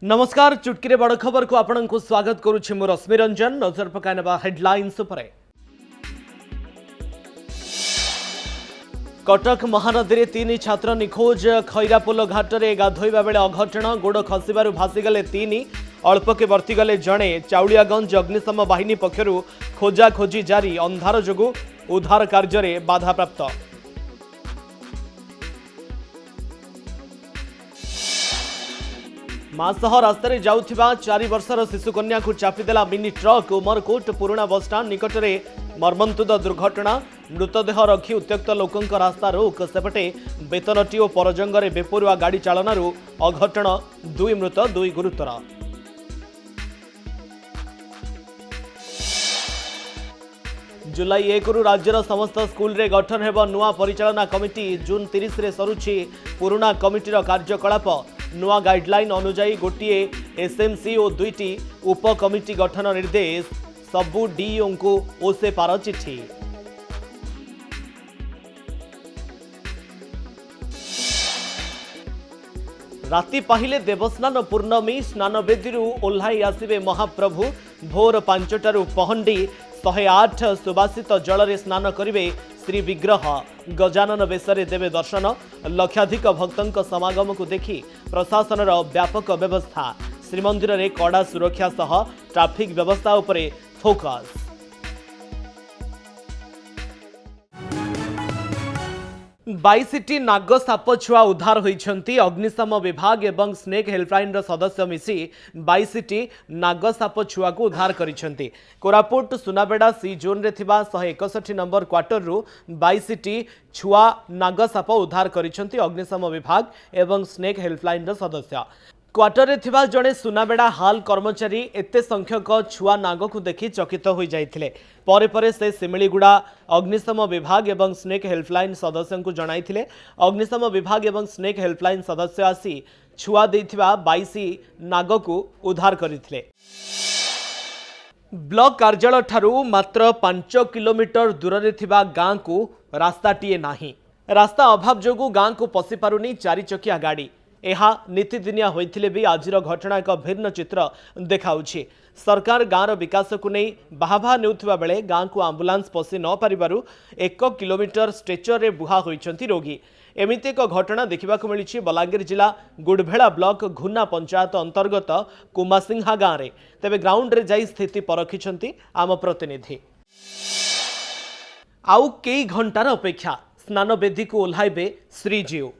नमस्कार चुटकी बड़ खबर को आपण को स्वागत करुछि मु रश्मि रंजन। नजर पकाइनबा हेडलाइंस उपरे। कटक महानदी में 3 छात्र निखोज। खैरापोल घाट में गाधोइबा बेले अघटन। गोड़ खसिबारु भासीगले 3। अल्पके वर्तीगले जड़े। चाउलियागंज अग्निशम बाहिनी पक्षरु खोजाखोजी जारी। अंधार जोगु उद्धार कार्य में बाधाप्राप्त। माँ सह रास्तार जाउथिबा 4 वर्षर शिशुकन्या को चापिदेला मिनी ट्रक। उमरकोट पुराणा बसस्टाण्ड निकट में मर्मन्तुद दुर्घटना। मृतदेह रखी उत्त्यक्त लोकों रास्ता रोक। सेपटे बेतनटी और परजंगे बेपरुआ गाड़ी चालनारू अघटन। 2 मृत 2 गुरुतर। जुलाई 1 रु राज्यर समस्त स्कूल रे गठन हेब नुआ परिचालना कमिटी। जून 30 रे सरुछि पुराणा कमिटीर कार्यकलाप। नुआ गाइडलाइन अनुजाई गोटे एसएमसी और 2टी उप कमिटी गठन निर्देश। सबु डीओ को ओसे पार चिठी। राति पाहिले देवस्नान पूर्णमी। स्नान बेदी ओह्लाई आसिबे महाप्रभु। भोर 5टारू पहंडी 108 सुबासित जल स्नान करिवे श्री विग्रह। गजानन बेशरे देवे दर्शन। लक्षाधिक भक्तों समागम को देखि प्रशासनर व्यापक व्यवस्था। श्रीमंदिर में कड़ा सुरक्षा सह ट्रैफिक व्यवस्था उपरे फोकस। बाईसिटी नाग साप छुआ उद्धार होइछंती। अग्निशम विभाग एवं स्नेक हेल्पलाइन सदस्य मिसी 22टी नाग साप छुआ को उद्धार करिछंती। कोरापुट सुनाबेड़ा सी जोन रे थिबा 161 नंबर क्वार्टर रु 22टी छुआ नाग साप उद्धार करिछंती अग्निशम विभाग एवं स्नेक हेल्पलाइन सदस्य। क्वार्टर रे थिबा जड़े सुनाबेड़ा हाल कर्मचारी एते संख्यक छुआ नाग को देखि चकित हो जाइथिले। परे परे से सिमिलीगुड़ा अग्निशम विभाग एवं स्नेक हेल्पलाइन सदस्य को जणाइथिले। अग्निशम विभाग एवं स्नेक हेल्पलाइन सदस्य आसी छुआ देथिबा 22 नाग को उद्धार करथिले। ब्लॉक कार्यालय ठारू मात्र 5 किलोमीटर दूर रे थिबा गां को रास्ताटीए नाही। रास्ता अभाव जोगु गां को पसी पारुनी 4 चकिया गाड़ी। यह नीतिदिनिया होइथिले भी आजिर घटना एक भिन्न चित्र देखाउछि। सरकार गाँव विकास को नहीं बाहाबा नेउथिबा बेले गाँ को आंबुलांस पसी न पारिबारु 1 किलोमीटर स्ट्रेचर रे बुहा होइछंती रोगी। एमिति एक घटना देखा मिली बलांगीर जिला गुड़भेड़ा ब्लॉक घुना पंचायत अंतर्गत कुमासिंहा गाँव में। तेबे ग्राउंड रे जाई स्थिति परखिछंती आम प्रतिनिधि। आउ कई घंटार अपेक्षा स्नान बेदी को ओह्लाइबे श्रीजीउ।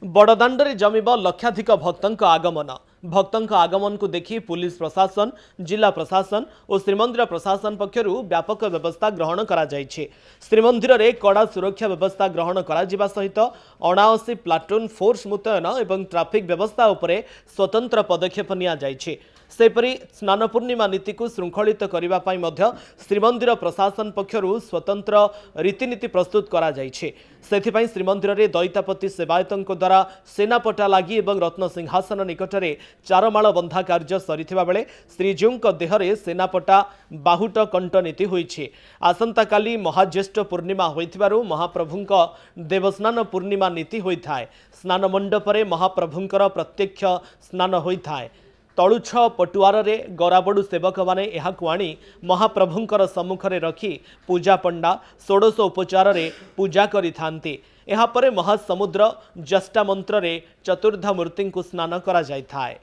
बड़दाण्डे जमिब लक्षाधिक भक्तों आगमन। भक्तों आगमन को देखि पुलिस प्रशासन, जिला प्रशासन और श्रीमंदिर प्रशासन पक्षरु व्यापक व्यवस्था ग्रहण करा जायछि। श्रीमंदिर में कड़ा सुरक्षा व्यवस्था ग्रहण करा जिबा सहित 79 प्लाटून फोर्स मुतयन एवं ट्रैफिक व्यवस्था उपरे स्वतंत्र पदक्षेप निया जायछि। सेपरी स्नान पूर्णिमा नीति को श्रृंखलित करने पाई मध्य श्रीमंदिर प्रशासन पक्षरु स्वतंत्र रीतिनीति प्रस्तुत करा जायछि। सेथिपाई श्रीमंदिर में दैतापति सेवायतों द्वारा सेनापटा लगी एवं रत्न सिंहासन निकट में 4 माळ बंधा कार्य सरीथिबा बेले श्रीजीउଙ୍କ देहरे सेनापटा बाहुट कंठ नीति होइछि। आसंता काली महाज्येष्ठ पूर्णिमा होइथिबारु महाप्रभुଙ୍କ देवस्नान पूर्णिमा नीति होइथाय। स्नान मंडपरे महाप्रभुଙ୍କର प्रत्यक्ष स्नान होइथाय। तलुछ पटुआर रे गराबड़ू सेवक माने एहाकु आनी महाप्रभुंकर सम्मुखरे रखी पूजा पंडा षोडश उपचार रे पूजा करि थांती। एहा परे महासमुद्र जष्टा मंत्र रे चतुर्धा मूर्ति को स्नान करा जाय थाए।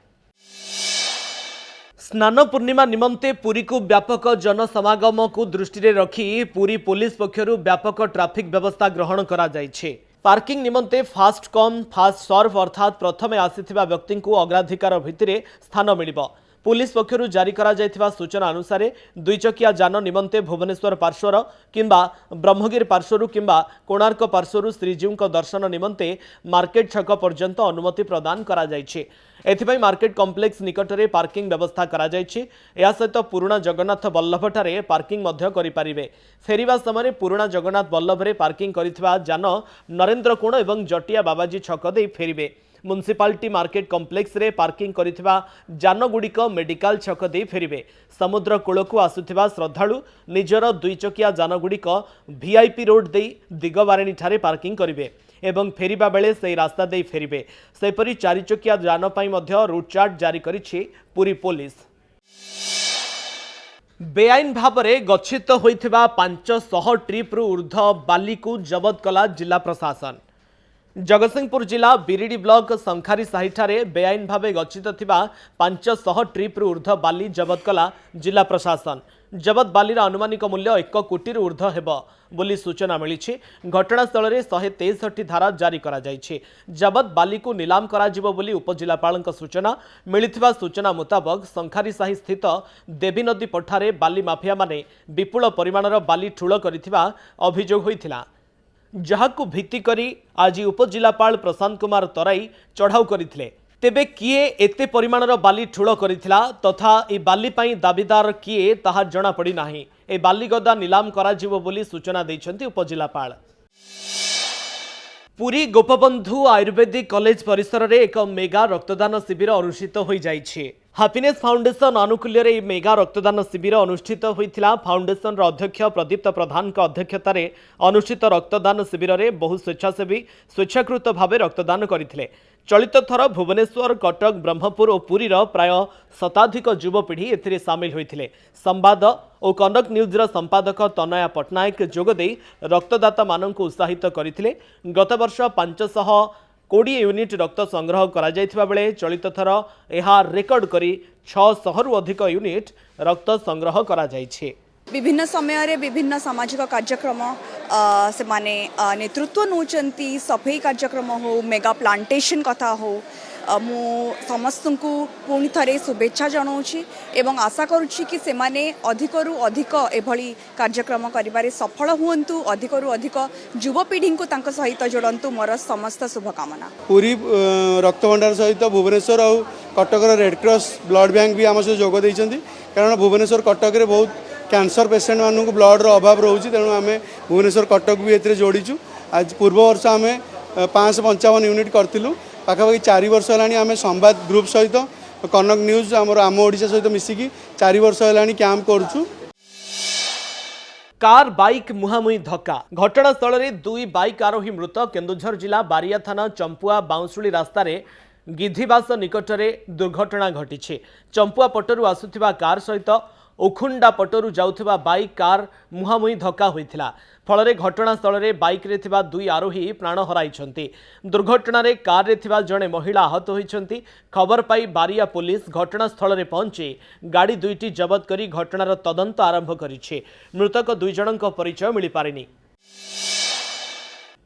स्नान पूर्णिमा निमंते पुरी को व्यापक जनसमागम को दृष्टि रे रखी पुरी पुलिस पक्षरु व्यापक ट्रैफिक व्यवस्था ग्रहण करा जायछि। पार्किंग निमंते फास्ट कम फास्ट सर्व अर्थात प्रथमे आसीथिबा व्यक्ति को अग्राधिकार भित्तिरे स्थान मिलिबो। पुलिस पक्षरु जारी करा जायथिबा सूचना अनुसार 2 चकिया जान निमंते भुवनेश्वर पार्श्वर किंबा ब्रह्मगिरी पार्श्वरु किंबा कोणार्क पार्श्वरु श्रीजीउଙ୍କ दर्शन निमंते मार्केट छक पर्यंत अनुमति प्रदान करा जायछि। एथिपाई मार्केट कॉम्प्लेक्स निकट में पार्किंग व्यवस्था करा जायछि। या सहित पुराणा जगन्नाथ बल्लभ ठारे पार्किंग मध्य करि पारिबे। फेरिबा समय पुराणा जगन्नाथ बल्लभ रे पार्किंग करिथिबा जान नरेंद्र कोण एवं जटिया बाबाजी छक दे फेरिबे। म्युनिसिपालिटी मार्केट कॉम्प्लेक्स रे पार्किंग करिथिबा जान गुड़िक मेडिकल छक दे फेरिबे। समुद्र कूल को आसुथिबा श्रद्धालु निजर 2 चकिया जान गुड़िक वीआईपी रोड दे दिगबारिणी ठारे पार्किंग करिबे। एवं फेरिबा बेले से रास्ता दे फेरिबे। सेपरि चारिचकिया यान पई मध्य रूट चार्ट जारी करिछि पुरी पुलिस। बेआईन भाव में गच्छित होइथिबा 500 ट्रिप ऊर्ध बाली को जबत कला जिला प्रशासन। जगतसिंहपुर जिला बिरिडी ब्लॉक संखारी साहिठारे बेआईन भाव गच्छित थिबा 500 ट्रिप ऊर्ध बाली जबत कला जिला प्रशासन। जबत बालीर अनुमानिक मूल्य 1 कोटी ऊर्ध हेबो बोली सूचना मिली। घटनास्थल में 163 धारा जारी करा जायछि। जबत बाली को नीलाम करा जिवो बोली उपजिलापाल सूचना मिलिथिबा सूचना मुताबक संखारी साही स्थित देवी नदी पठारे बाली माफिया माने विपुल परिमाणर बाली ठूल करिथिबा अभियोग होइथिला, जहाकु भित्ति करी आज उपजिलापाल प्रशांत कुमार तराई चढ़ाऊ करथिले। तेबे किए एते परिमाणर बाली ठूल करिथिला तथा ए बाली पई दाबीदार किए ताहा जणा पड़ी नाही। ए बाली गदा नीलाम करा जिवो बोली सूचना दैछंती उपजिलापाल। पुरी गोपबंधु आयुर्वेदिक कॉलेज परिसर में एक मेगा रक्तदान शिविर अनुष्ठित हो जाइछि। हैप्पीनेस फाउंडेशन आनुकूल्य में मेगा रक्तदान शिविर अनुष्ठित होइथिला। फाउंडेशन अध्यक्ष प्रदीप्त प्रधान अध्यक्षतार अनुष्ठित रक्तदान शिविर में बहु स्वेच्छासेवी स्वेच्छाकृत भाव रक्तदान करथिले। चलित थर भुवनेश्वर, कटक, ब्रह्मपुर और पुरीर प्राय शताधिक युवपीढ़ी एथिरे सामिल होइथिले। संवाद और कनक न्यूज़र संपादक तनया पट्टनायक जोगदे रक्तदाता माननकु उत्साहित करथिले। गत वर्ष 520 यूनिट रक्त संग्रह करा जायथिबा बेले चलित थर एहा रेकर्ड करी 600 रु अधिक यूनिट रक्त संग्रह करा जायछि। विभिन्न समय रे विभिन्न सामाजिक कार्यक्रम से माने नेतृत्व नौचंती। सफाई कार्यक्रम हो, मेगा प्लांटेशन कथा हो, मु समस्त को पुणी थे शुभेच्छा जनाऊँगी एवं आशा करुच्ची कि सेमाने अधिकरु अधिक एभली कार्यक्रम करिबारे सफल हुअन्तु, अधिकरु अधिक युवपीढ़ी को तांको सहित जोड़न्तु। मोर समस्त शुभकामना। पूरी रक्त भंडार सहित भुवनेश्वर और कटकर रेड क्रॉस ब्लड बैंक भी आम सहित जोग देइछन्ति, कारण भुवनेश्वर कटक रे बहुत कैंसर पेसेंट मानू ब्लड अभाव रोचे, तेणु आम भुवनेश्वर कटक भी ए जोड़ीचु। आज पूर्व वर्ष आम 555 यूनिट करूँ, पाखापाखि 4 वर्ष है आम संवाद ग्रुप सहित कनक न्यूज आम ओडिशा सहित मिसिकी 4 वर्ष है कैंप करूँ। कार बाइक मुहांमुही धक्का। घटनास्थल में 2 बाइक आरोही मृत। केन्दुझर जिला बारिया थाना चंपुआ बाउंसुली रास्तार गिधिबास निकटरे दुर्घटना घटी। चंपुआ पटरू आसुथिबा कार सहित ओखुंडा पटरू जाउथिबा बाइक कार मुहांमुही धक्का होइथिला। फल घटनास्थल में बाइक रे थिबा 2 आरोही प्राण हराइछन्ति। दुर्घटना रे कार रे थिबा जणे महिला आहत होइछन्ति। खबर पाई बारिया पुलिस घटनास्थल में पहुंची गाड़ी 2टी जबत करी घटनार तदंत आरंभ करिछि। मृतक 2 जनक परिचय मिली पारिनी।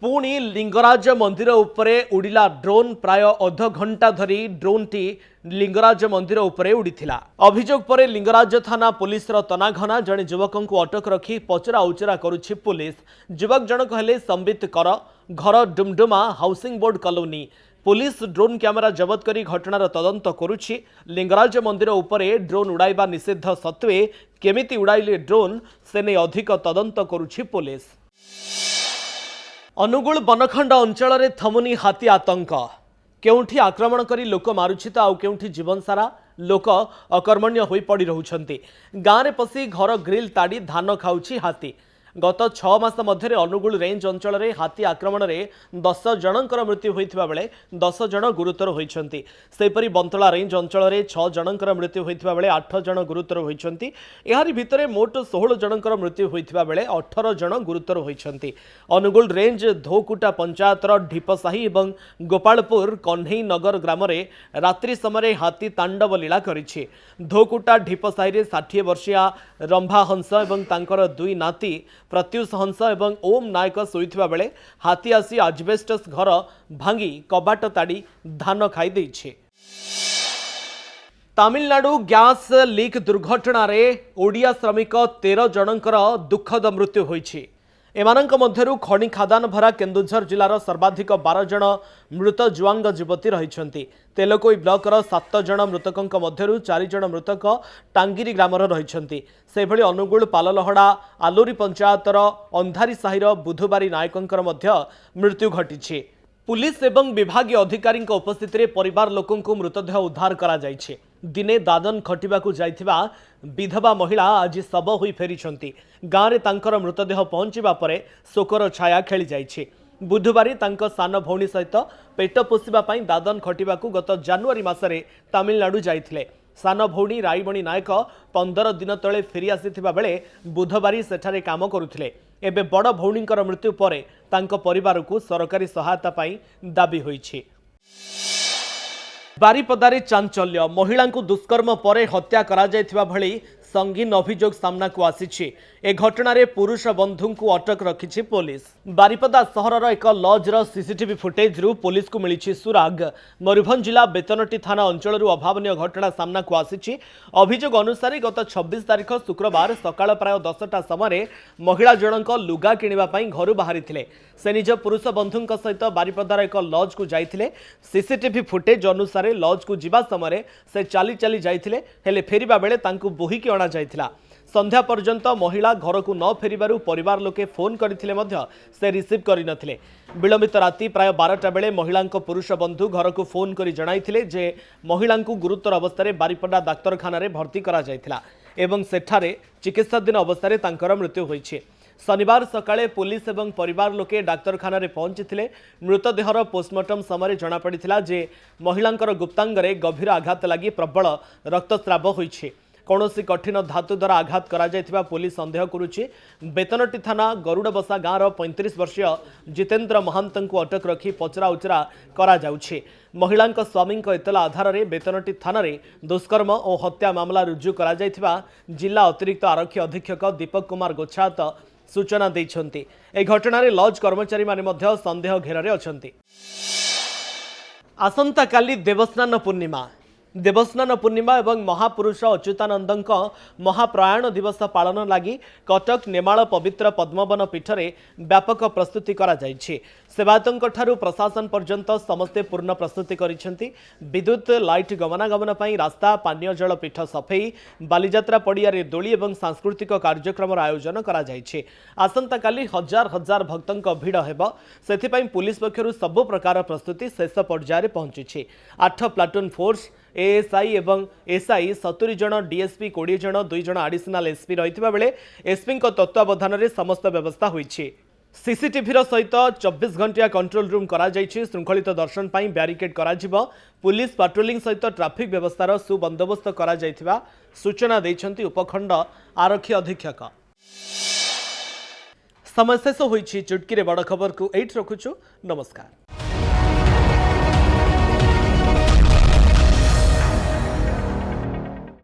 पुणी लिंगराज मंदिर उपरे उड़िला ड्रोन। प्राय अध घंटा धरी ड्रोन टी लिंगराज मंदिर उपरे उड़ीथिला। अभियोग पर लिंगराज थाना पुलिस तनाघना। जड़े युवक को अटक रखी पचरा उचरा करुछि पुलिस। युवक जनक हेले संबित कर, घर Dumduma housing board colony. Police drone camera जबत करी घटनार तदंत करुछि। लिंगराज मंदिर उपरे ड्रोन उड़ाइबा निषेध सत्वे केमिति उड़ाइले ड्रोन सेने अधिक तदंत करुछि पुलिस। अनुगुल बनखंड अंचल में थमुनी हाथी आतंक। केउठी आक्रमण करी लोक मारुछि तो आउ केउठी जीवन सारा लोक अकर्मण्य होई पड़ी रहुछन्ति। गाँव में पशि घर ग्रिल ताड़ी धान खाउछि हाथी। गत 6 मास मध्य अनुगुल रेंज अंचल में हाथी आक्रमण में 10 जनकर मृत्यु होइथिबा बेले 10 जन गुरुतर होइछन्ति। सेपरि बंतला रेंज अंचल में 6 जनकर मृत्यु होइथिबा बेले 8 जन गुरुतर होइछन्ति। एहारि भितरे मोट 16 जनकर मृत्यु होइथिबा बेले 18 जन गुरुतर होइछन्ति। अनुगुल रेंज धोकुटा पंचायतर ढिपसाही एवं गोपालपुर कन्हई नगर ग्राम में रात्रि समय हाथी तांडव लीला करिछि। धोकुटा ढिपसाही रे 60 वर्षीया रंभा हंस एवं तांकर 2 नाती प्रत्युष हंस एवं ओम नायक शोइथिबा बेले हाथी आसी आजबेस्टस घर भांगी कबाट ताड़ी धान खाई देइछे। तमिलनाडु गैस लीक दुर्घटना रे ओडिया श्रमिक 13 जनकर दुखद मृत्यु होइछि। एमानंक मध्यरु खଣି खादान भरा केन्दुझर जिलार सर्वाधिक 12 जन मृत जुआंग युवती रहिछन्ति। तेलकोई ब्लॉकर 7 जन मृतकंक मध्यरु 4 जन मृतक टांगिरी ग्रामर रहिछन्ति। सेभଳି अनुगुल पाललहड़ा आलोरी पंचायतर अंधारी साहिर बुधबारी नायकंकर मध्य मृत्यु घटिछि। पुलिस एवं विभागीय अधिकारी उपस्थिति में परिवार लोकों मृतदेह उद्धार करा जाइछे। दिने दादन खटिबाकू जाइथिबा विधवा महिला आज शव होई फेरिछन्ति। गाँव में तांकर मृतदेह पहुंचवा पर शोकर छाया खेली जाइछे। बुधवार तांको सान भौणी सहित पेट पोषिबा पई दादन खटिबाकू गत जानुआरी मासरे तमिलनाडु जाइथिले। सान भौणी राईमणि नायक 15 दिन तले फेरी आसीथिबा बेले बुधवार सेठारे काम करुथिले। एबे बड़ भौणींकर मृत्यु परे तांको परिवार को सरकारी सहायता पाई दाबी होईछि। बारिपदारे चांचल्य महिला को दुष्कर्म परे हत्या करा जायथिबा भली संगीन अभियोग सामना को आसीछि। ए घटनारे पुरुष बंधु को अटक रखिछि पुलिस। बारिपदा सहरर एक लॉजर सीसीटीवी फुटेज रु पुलिस को मिलिछि सुराग। मयूरभंज जिला बेतनटी थाना अंचल अभावनीय घटना सामना को आसीछि। अभियोग अनुसार गत 26 तारिख शुक्रवार सकाळ प्राय 10टा समय महिला जनक लुगा किनिबा पई घर बाहरी से निज पुरुष बंधु सहित बारिपदार एक लॉज को जाइथिले। सीसीटीवी फुटेज अनुसार लॉज को जिबा समय से चाली चाली जाइथिले, हेले फेरिबा बेले तांकु बोहिकी अणा जाइथिला। संध्या पर्यंत महिला घर को न फेरिबारु परिवार लोके फोन करथिले मध्य से रिसीव करि नथिले। विलंबित राति प्राय 12टा बेले महिला पुरुष बंधु घर को फोन करि जणाइथिले जे महिला गुरुतर अवस्था बारिपदा डाक्तरखाना रे भर्ती करा जाइथिला एवं सेठारे चिकित्साधीन अवस्था तांकर मृत्यु होइछि। शनिवार सकाळे पुलिस एवं परिवार लोके डाक्तरखाना रे पहुंचीथिले। मृतदेहर पोस्टमार्टम समय जना पड़िथिला जे महिलांकर गुप्तांगरे गभीर आघात लागि प्रबल रक्तस्राव होइछि। कौनसी कठिन धातु द्वारा आघात करा जायथिबा पुलिस संदेह करुछि। बेतनटी थाना गरुड़बसा गाँवर 35 वर्षीय जितेंद्र महांत को अटक रखी पचरा उचरा करा जाउछि। महिला स्वामी इतला आधार में बेतनटी थाना रे दुष्कर्म और हत्या मामला रुजु करा जायथिबा जिला अतिरिक्त आरक्षी अधीक्षक दीपक कुमार गोछात सूचना दैछन्ति। ए घटना रे लॉज कर्मचारी माने मध्य संदेह घेर अछन्ति। आसंता काली देवस्नान पूर्णिमा। देवस्नान पूर्णिमा एवं महापुरुष अच्युतानंद महाप्रयाण दिवस पालन लगी कटक नेमाल पवित्र पद्मवन पीठरे व्यापक प्रस्तुति करा जायछि। सेवायतों ठारू प्रशासन पर्यंत समस्ते पूर्ण प्रस्तुति करिसेंति। विद्युत लाइट गमनागमन पई रास्ता, पानीय जल पीठ सफेई, बालीजात्रा पड़िया रे दोली एवं सांस्कृतिक कार्यक्रम आयोजन करा जायछि। आसंता काली हजार हजार भक्तों भिड़ हेबो, सेथिपई पुलिस पक्षरु सब प्रकार प्रस्तुति शेष पर्याय रे पहुंचिछि। 8 प्लाटून फोर्स एएसआई एवं एसआई 70 जन, डीएसपी 20 जन, 2 जन एडिशनल एसपी रहितबा बेले एसपी तत्वावधान रे समस्त व्यवस्था होइछि। सीसीटीवी सहित 24 घंटिया कंट्रोल रूम करा जाइछि। श्रृंखलित दर्शन पाई ब्यारिकेड करा जिवो। पुलिस पाट्रोलिंग सहित ट्रैफिक व्यवस्थार सुबंदोबस्त करा जाइथिबा सूचना दैछन्ति उपखंड आरक्षी अधीक्षक। समय शेष होइछि। चुटकी रे बड़ खबर को एट रखुछु। नमस्कार।